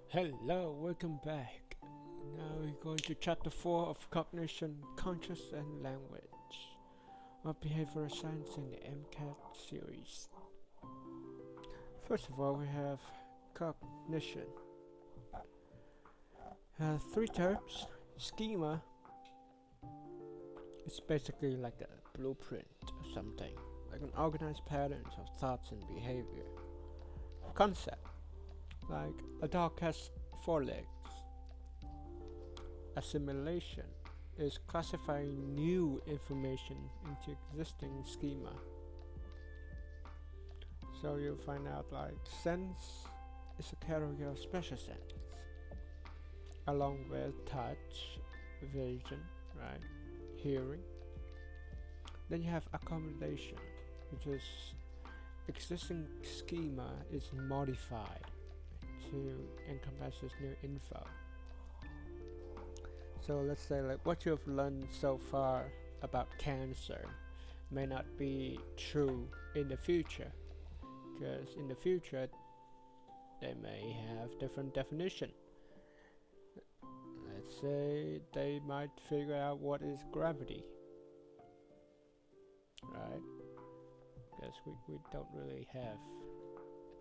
Hello, welcome back. Now we're going to chapter 4 of Cognition, Conscious and Language of Behavioral Science in the MCAT series. First of all, we have cognition. Three terms. Schema is basically like a blueprint or something, like an organized patterns of thoughts and behavior. Concept, like a dog has four legs. Assimilation is classifying new information into existing schema. So you'll find out like sense is a category of special sense, along with touch, vision, right, hearing. Then you have accommodation, which is existing schema is modified to encompass this new info. So let's say like what you have learned so far about cancer may not be true in the future, because in the future they may have different definition. Let's say they might figure out what is gravity, right? Because we don't really have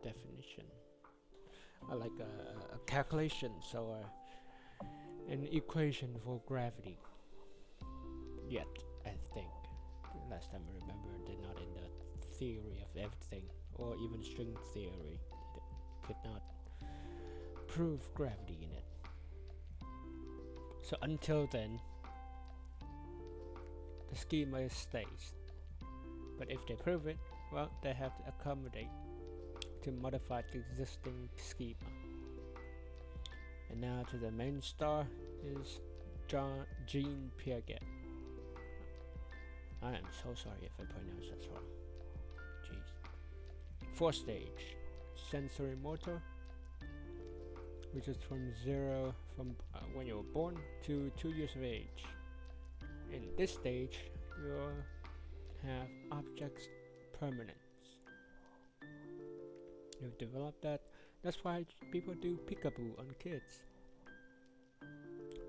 a definition, like a calculation, so an equation for gravity yet, I think. Last time I remember, they're not in the theory of everything, or even string theory. They could not prove gravity in it. So until then, the schema stays. But if they prove it, well, they have to accommodate to modify the existing schema. And now to the main star is Jean Piaget. I am so sorry if I pronounce that wrong. Jeez. Fourth stage, sensory motor, which is from when you were born to 2 years of age. In this stage, you have objects permanence. You've developed that. That's why people do peekaboo on kids.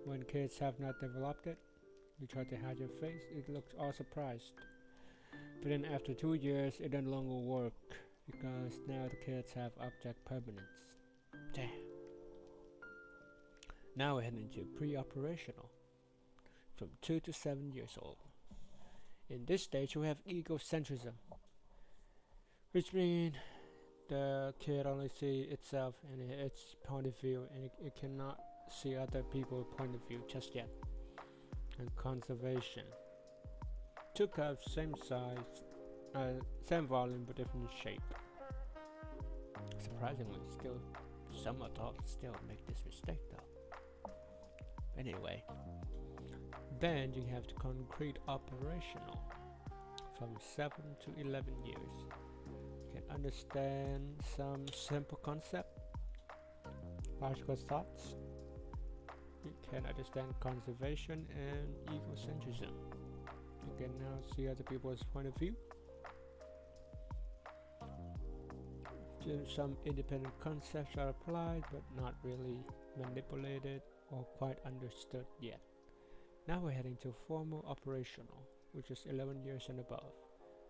When kids have not developed it, you try to hide your face, it looks all surprised. But then after 2 years, it no longer work because now the kids have object permanence. Damn. Now we're heading to pre-operational, from 2 to 7 years old. In this stage, we have egocentrism, which means the kid only sees itself and its point of view, and it cannot see other people's point of view just yet. And conservation. Two cups, same size, same volume, but different shape. Surprisingly, still some adults still make this mistake though. Anyway, then you have the concrete operational, from 7 to 11 years. You can understand some simple concept, logical thoughts. You can understand conservation and egocentrism. You can now see other people's point of view. Some independent concepts are applied but not really manipulated or quite understood yet. Now we're heading to formal operational, which is 11 years and above.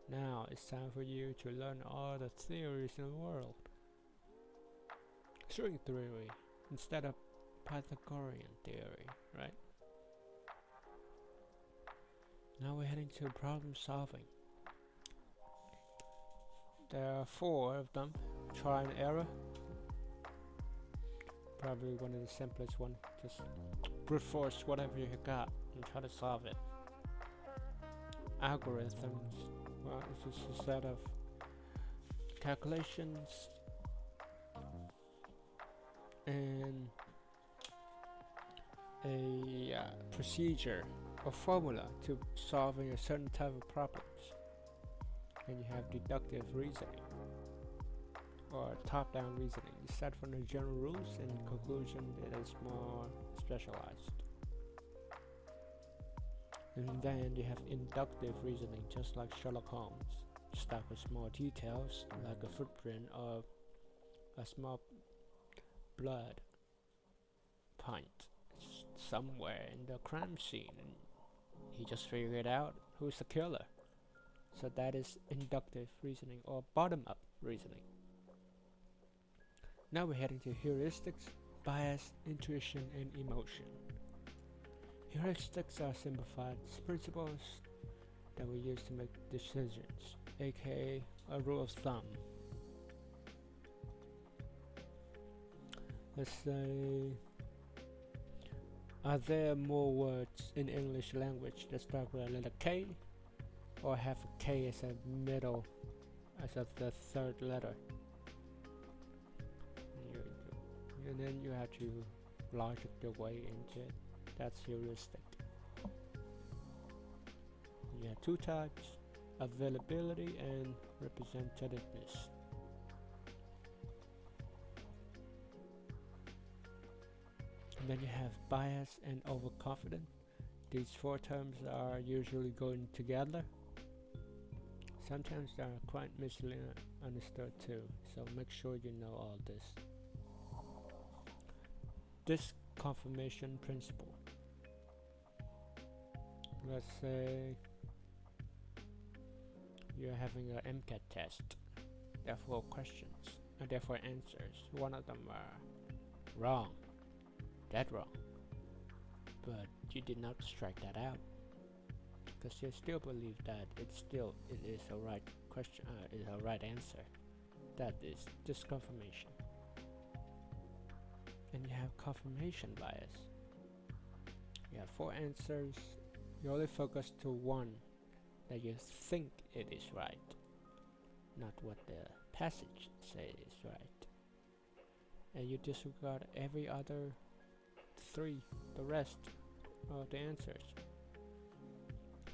Now it's time for you to learn all the theories in the world. String theory instead of Pythagorean theory, right? Now we're heading to problem solving. There are 4 of them. Try and error. Probably one of the simplest one. Just brute force whatever you got and try to solve it. Algorithms. Well, it's just a set of calculations and a procedure or formula to solving a certain type of problems. And you have deductive reasoning or top-down reasoning. You start from the general rules and conclusion that is more specialized. And then you have inductive reasoning, just like Sherlock Holmes. Start with small details like a footprint of a small blood point somewhere in the crime scene, and he just figured out who's the killer. So that is inductive reasoning or bottom-up reasoning. Now we're heading to heuristics, bias, intuition, and emotion. Heuristics are simplified principles that we use to make decisions, aka a rule of thumb. Let's say, are there more words in English language that start with a letter K, or have a K as a middle, as of the third letter? And then you have to logic your way into it. That's heuristic. You have two types: availability and representativeness. And then you have bias and overconfident. These four terms are usually going together. Sometimes they are quite misunderstood too, so make sure you know all this. This confirmation principle. Let's say you're having an MCAT test. There are 4 questions, and there are 4 answers. One of them are wrong, dead wrong, but you did not strike that out because you still believe that it is a right question, is a right answer. That is disconfirmation. And you have confirmation bias. You have 4 answers. You only focus to one that you think it is right, not what the passage says is right. And you disregard every other 3, the rest of the answers.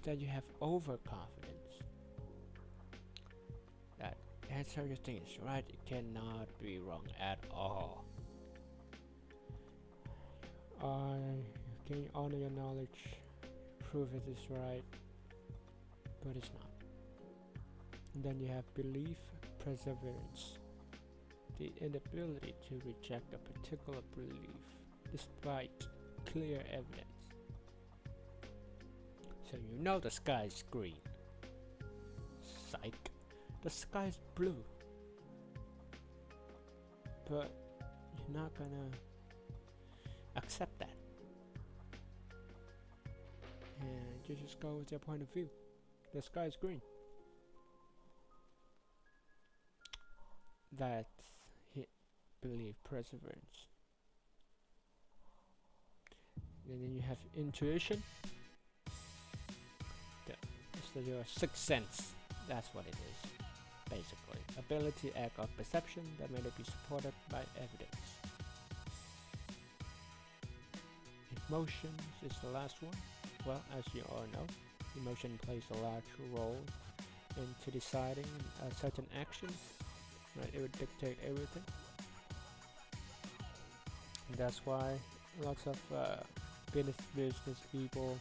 Then you have overconfidence. That answer you think is right, it cannot be wrong at all. Gain honor your knowledge, prove it is right, but it's not. And then you have belief, perseverance, the inability to reject a particular belief despite clear evidence. So you know the sky is green. Psych. The sky is blue. But you're not gonna accept that. And you just go with your point of view. The sky is green. That's belief, perseverance. And then you have intuition. So your sixth sense. That's what it is, basically. Ability to act on perception that may not be supported by evidence. Emotions is the last one. Well, as you all know, emotion plays a large role into deciding a certain action. Right? It would dictate everything. And that's why lots of business people,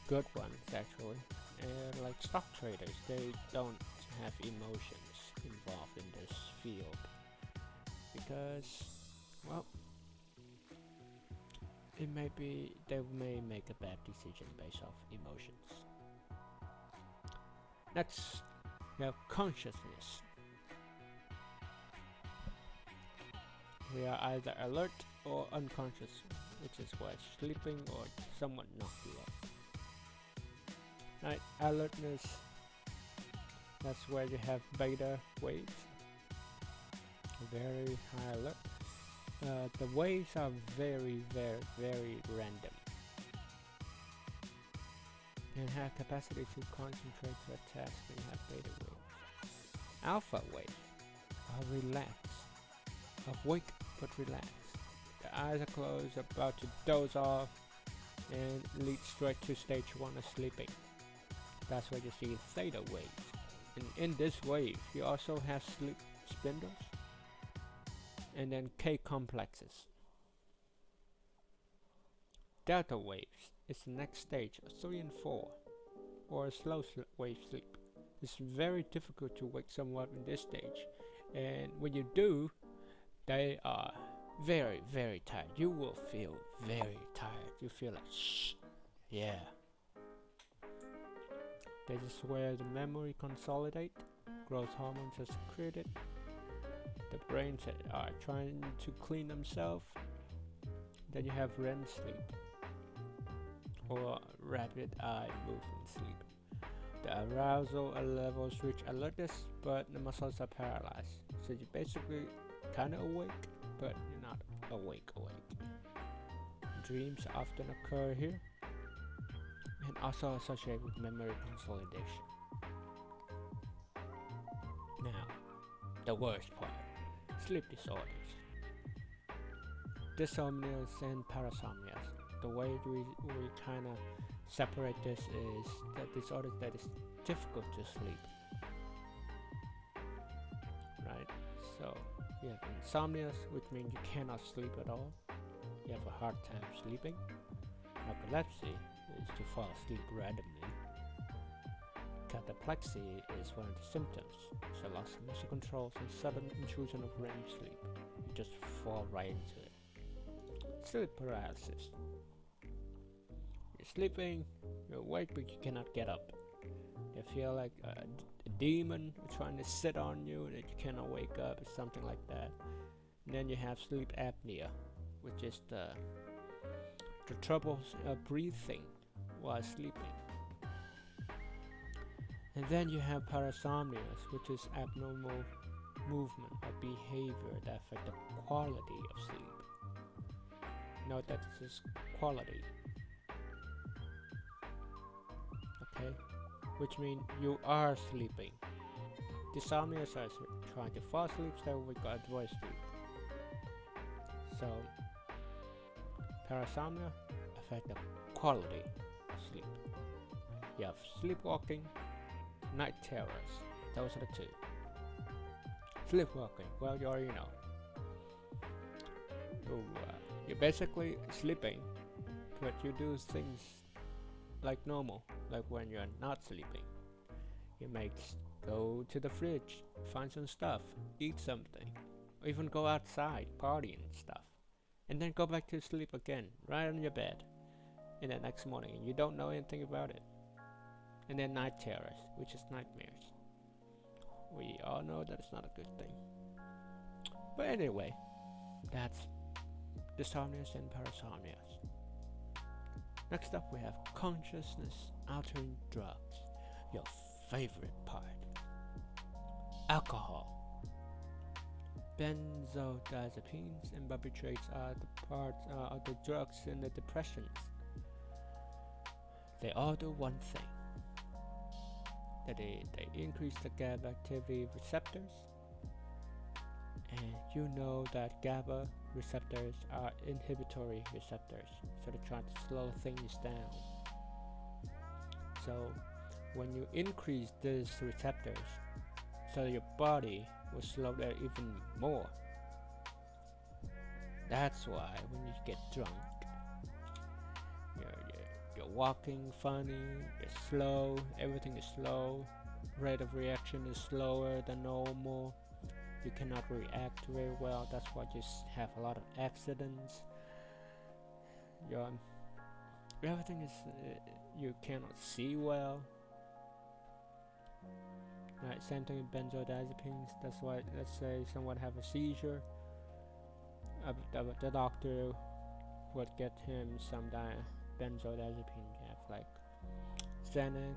good ones actually, and like stock traders, they don't have emotions involved in this field because, well, they may make a bad decision based off emotions. Next, we have consciousness. We are either alert or unconscious, which is why sleeping or somewhat knocked you up. Right, alertness, that's where you have beta waves, very high alert. The waves are very random and have capacity to concentrate to a task when you have beta waves. Alpha waves are relaxed, awake but relaxed. The eyes are closed, about to doze off, and lead straight to stage 1 of sleeping. That's where you see theta waves. And in this wave, you also have sleep spindles and then K complexes. Delta waves is the next stage, 3 and 4, or a slow wave sleep. It's very difficult to wake someone up in this stage, and when you do, they are very, very tired. You will feel very tired. You feel like shh, yeah. This is where the memory consolidate, growth hormones are secreted, the brains are trying to clean themselves. Then you have REM sleep, or rapid eye movement sleep. The arousal levels reach alertness, but the muscles are paralyzed. So you're basically kind of awake, but you're not awake. Dreams often occur here, and also associated with memory consolidation. Now, the worst part, sleep disorders. Dysomnias and parasomnias. The way we kind of separate this is that disorders that is difficult to sleep, right? So you have insomnias, which means you cannot sleep at all. You have a hard time sleeping. Narcolepsy is to fall asleep randomly. Cataplexy is one of the symptoms. It's a loss of muscle control and sudden intrusion of REM sleep. You just fall right into it. Sleep paralysis. You're sleeping, you're awake, but you cannot get up. You feel like a demon trying to sit on you and you cannot wake up, or something like that. And then you have sleep apnea, which is the troubles breathing while sleeping. And then you have parasomnias, which is abnormal movement or behavior that affect the quality of sleep. Note that this is quality. Okay? Which means you are sleeping. Dysomnias are trying to fall asleep, so we got avoid sleep. So, parasomnia affect the quality of sleep. You have sleepwalking, night terrors. Those are the two. Sleepwalking, well, you already know. You're basically sleeping, but you do things like normal, like when you're not sleeping. You might go to the fridge, find some stuff, eat something, or even go outside, party and stuff, and then go back to sleep again, right on your bed, in the next morning, and you don't know anything about it. And then night terrors, which is nightmares. We all know that it's not a good thing. But anyway, that's dysomnias and parasomnias. Next up we have consciousness altering drugs. Your favorite part. Alcohol. Benzodiazepines and barbiturates are the parts of the drugs in the depressions. They all do one thing. That they increase the GABA activity receptors, and you know that GABA receptors are inhibitory receptors, so they're trying to slow things down. So when you increase these receptors, so your body will slow down even more. That's why when you get drunk, you're walking funny, you're slow, everything is slow, rate of reaction is slower than normal, you cannot react very well, that's why you have a lot of accidents. Everything is, you cannot see well. Right, same thing with benzodiazepines, that's why, let's say someone have a seizure, the doctor would get him some benzodiazepine. You have like Xanax,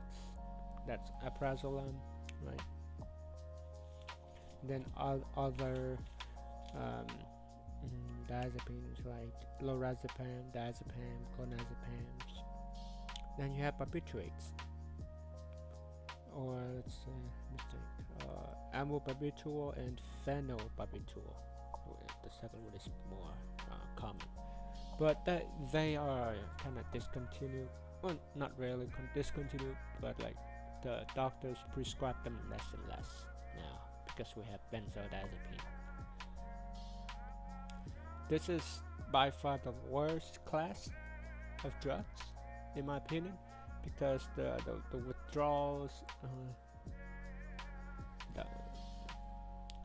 that's alprazolam, right? Then other diazepines like lorazepam, diazepam, clonazepams. Then you have barbiturates, or let's say amylbarbital and phenobarbital. The second one is more common. But they are kind of discontinued. Well, not really discontinued, but like the doctors prescribe them less and less now because we have benzodiazepine. This is by far the worst class of drugs, in my opinion, because the withdrawals.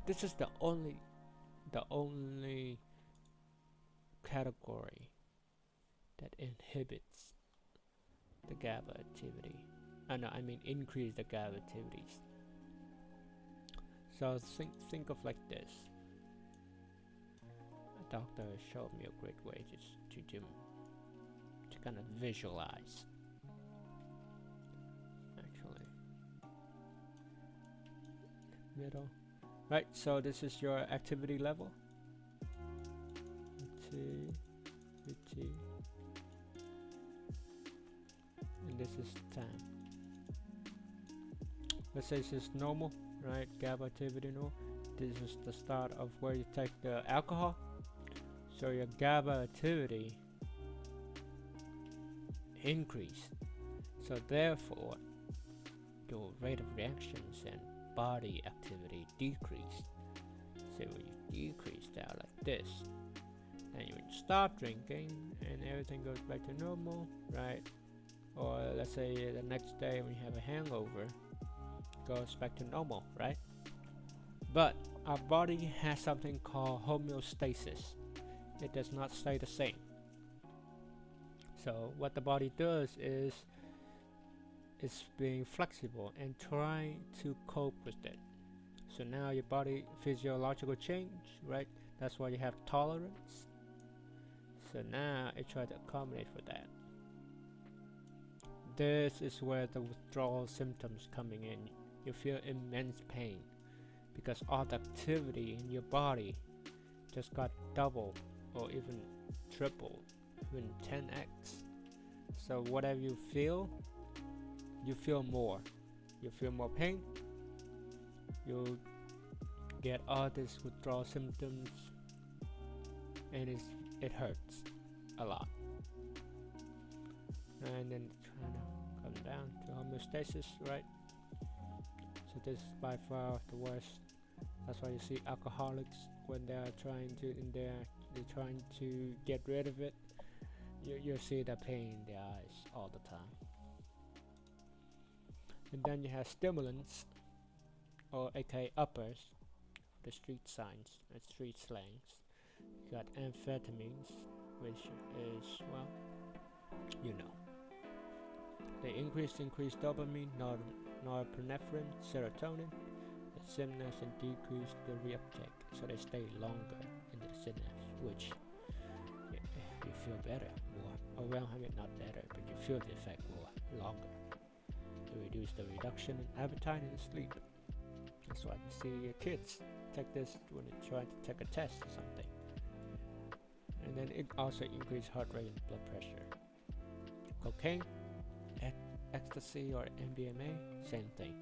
This is the only category that inhibits the GABA activity. No, I mean increase the GABA activities. So think of like this. A doctor showed me a great way just to kind of visualize. Actually, middle. Right, so this is your activity level. And this is 10. Let's say this is normal, right? GABA activity normal. This is the start of where you take the alcohol. So your GABA activity increase. So therefore, your rate of reactions and body activity decrease. So when you decrease that like this, and you stop drinking and everything goes back to normal, right? Or let's say the next day when you have a hangover, goes back to normal, right? But our body has something called homeostasis. It does not stay the same. So what the body does is it's being flexible and trying to cope with it. So now your body physiological change, right? That's why you have tolerance. So now it tries to accommodate for that. This is where the withdrawal symptoms coming in. You feel immense pain because all the activity in your body just got double or even triple, even 10x. So whatever you feel more. You feel more pain. You get all these withdrawal symptoms, and it hurts a lot. And then trying to come down to homeostasis, right? So this is by far the worst. That's why you see alcoholics when they are trying to get rid of it. You see the pain in their eyes all the time. And then you have stimulants, or aka uppers, the street signs and street slangs. You got amphetamines, which is, well, you know. They increase dopamine, norepinephrine, serotonin, the synapse, and decrease the reuptake, so they stay longer in the synapse, which you feel better more. Or well, I mean not better, but you feel the effect more longer. To reduce the reduction in appetite and sleep. That's why you see your kids take this when they try to take a test or something. And then it also increases heart rate and blood pressure. Cocaine, ecstasy, or MDMA, same thing,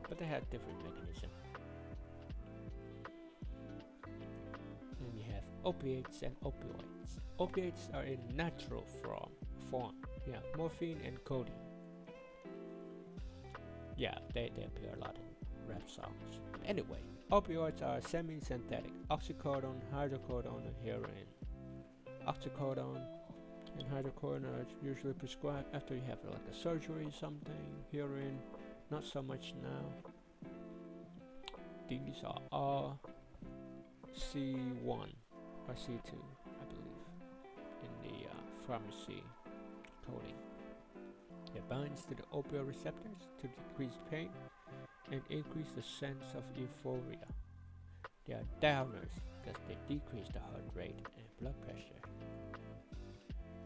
but they have different mechanism. And you have opiates and opioids. Opiates are in natural form. Yeah, morphine and codeine. Yeah, they appear a lot in rap songs. Anyway, opioids are semi-synthetic. Oxycodone, hydrocodone, and heroin. Oxycodone and hydrocodone are usually prescribed after you have like a surgery or something. Heroin, not so much now. These are all C1 or C2, I believe, in the pharmacy coding. It binds to the opioid receptors to decrease pain and increase the sense of euphoria. They are downers because they decrease the heart rate and blood pressure.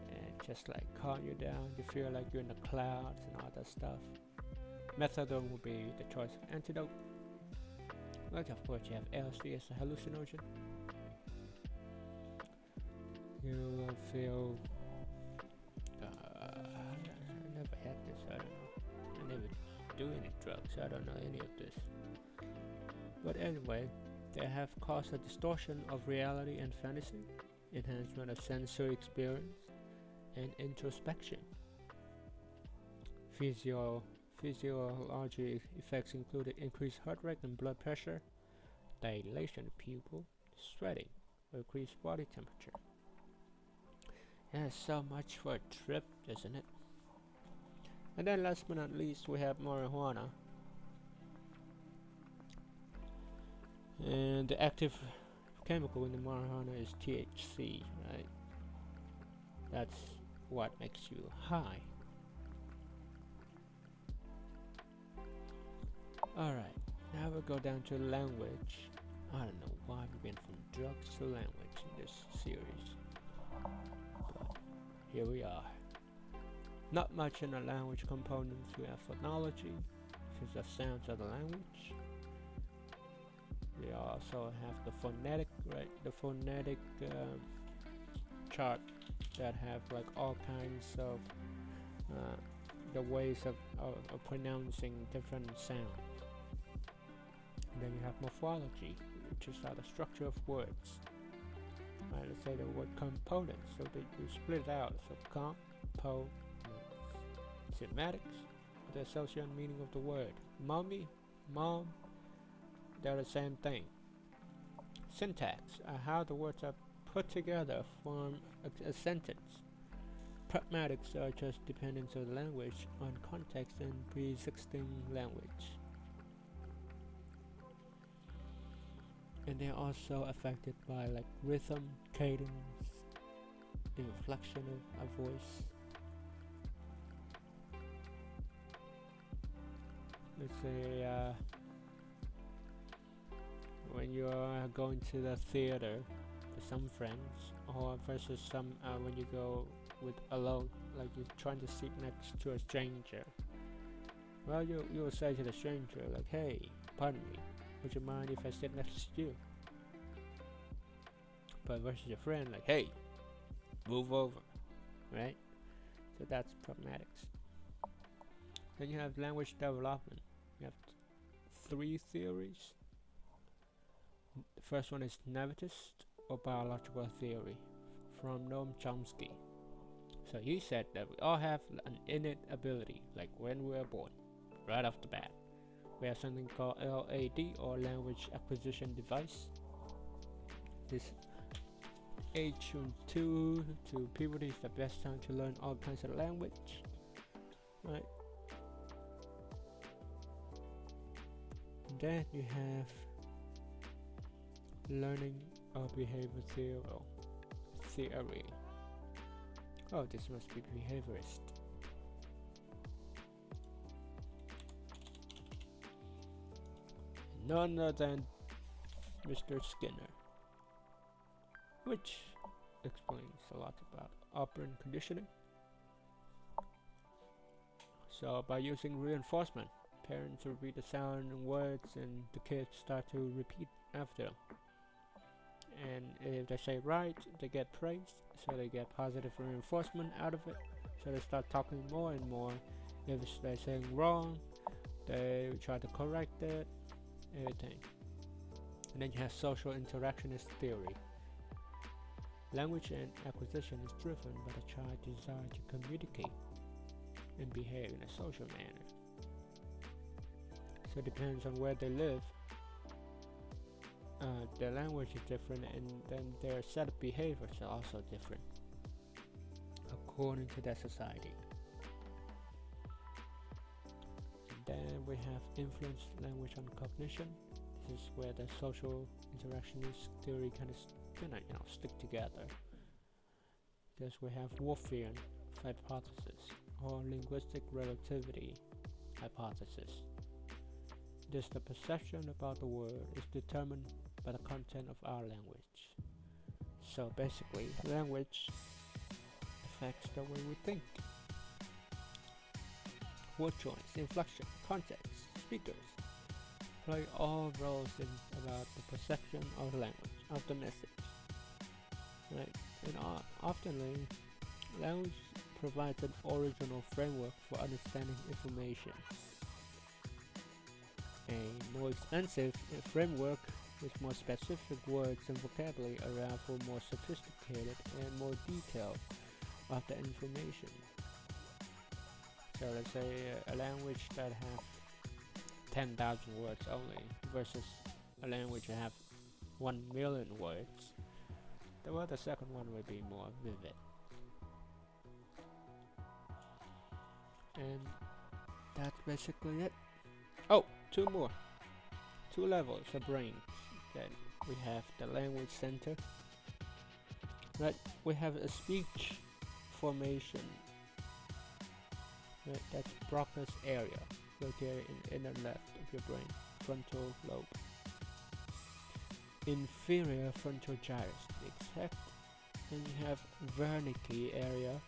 And just like calm you down, you feel like you're in the clouds and all that stuff. Methadone will be the choice of antidote. But of course you have LSD as a hallucinogen. You will feel I never had this, I don't know. I never do any drugs, I don't know any of this. But anyway, they have caused a distortion of reality and fantasy, enhancement of sensory experience, and introspection. Physiology effects included increased heart rate and blood pressure, dilation of pupil, sweating, increased body temperature. Yeah, so much for a trip, isn't it? And then last but not least, we have marijuana. And the active chemical in the marijuana is THC, right? That's what makes you high. Alright, now we'll go down to language. I don't know why we went from drugs to language in this series, but here we are. Not much in the language components. We have phonology, which is the sounds of the language. We also have the phonetic, right? The phonetic chart that have like all kinds of the ways of pronouncing different sounds. And then you have morphology, which is the structure of words. Right, let's say the word components, so that you split it out. So components. Semantics, the associated meaning of the word. Mommy, mom, they're the same thing. Syntax, how the words are put together form a sentence. Pragmatics are just dependence of the language on context and pre-existing language. And they're also affected by like rhythm, cadence, inflection of a voice. Let's say when you are going to the theater with some friends, or versus some when you go with alone, like you're trying to sit next to a stranger. Well, you will say to the stranger like, "Hey, pardon me, would you mind if I sit next to you?" But versus your friend, like, "Hey, move over," right? So that's pragmatics. Then you have language development. You have three theories. The first one is nativist or biological theory from Noam Chomsky. So he said that we all have an innate ability, like when we are born, right off the bat. We have something called LAD or language acquisition device. This age from 2 to puberty is the best time to learn all kinds of language, right? Then you have learning or behavior theory. Oh, this must be behaviorist. None other than Mr. Skinner, which explains a lot about operant conditioning. So by using reinforcement, parents repeat the sound and words and the kids start to repeat after. And if they say right, they get praised, so they get positive reinforcement out of it, so they start talking more and more. If they're saying wrong, they try to correct it, everything. And then you have social interactionist theory. Language and acquisition is driven by the child's desire to communicate and behave in a social manner. So it depends on where they live. Their language is different, and then their set of behaviors are also different according to their society. And then we have influenced language on cognition. This is where the social interactionist theory kind of stick together. Because we have Wolffian hypothesis or linguistic relativity hypothesis. This the perception about the world is determined by the content of our language. So basically, language affects the way we think. Word choice, inflection, context, speakers play all roles in about the perception of the language, of the message. Right? And often language provides an original framework for understanding information. A more expensive framework with more specific words and vocabulary allow for more sophisticated and more detailed of the information. So let's say a language that have 10,000 words only versus a language that have 1 million words. The second one will be more vivid. And that's basically it. Oh, two more. 2 levels of brain that we have the language center. Right, we have a speech formation. Right, that's Broca's area, located in the inner left of your brain, frontal lobe. Inferior frontal gyrus, to be exact. Then you have Wernicke area.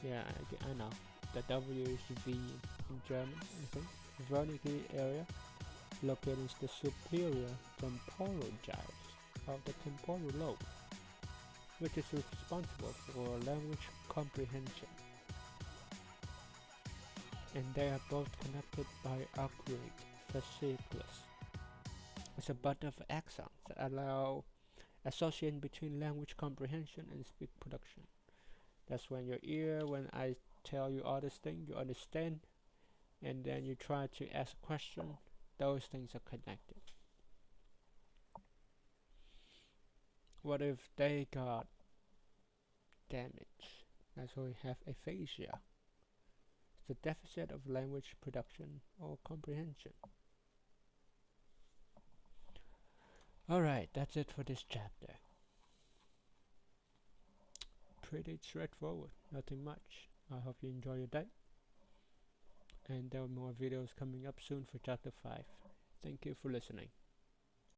Yeah, I know. The W is V in German, I think. Wernicke area, located in the superior temporal gyrus of the temporal lobe, which is responsible for language comprehension. And they are both connected by arcuate fasciculus. It's a bud of axons that allow association between language comprehension and speech production. That's when your ear, when I tell you all this thing, you understand, and then you try to ask a question, those things are connected. What if they got damage? That's why we have aphasia. It's a deficit of language production or comprehension. Alright, that's it for this chapter. Pretty straightforward, nothing much. I hope you enjoy your day. And there are more videos coming up soon for chapter 5. Thank you for listening.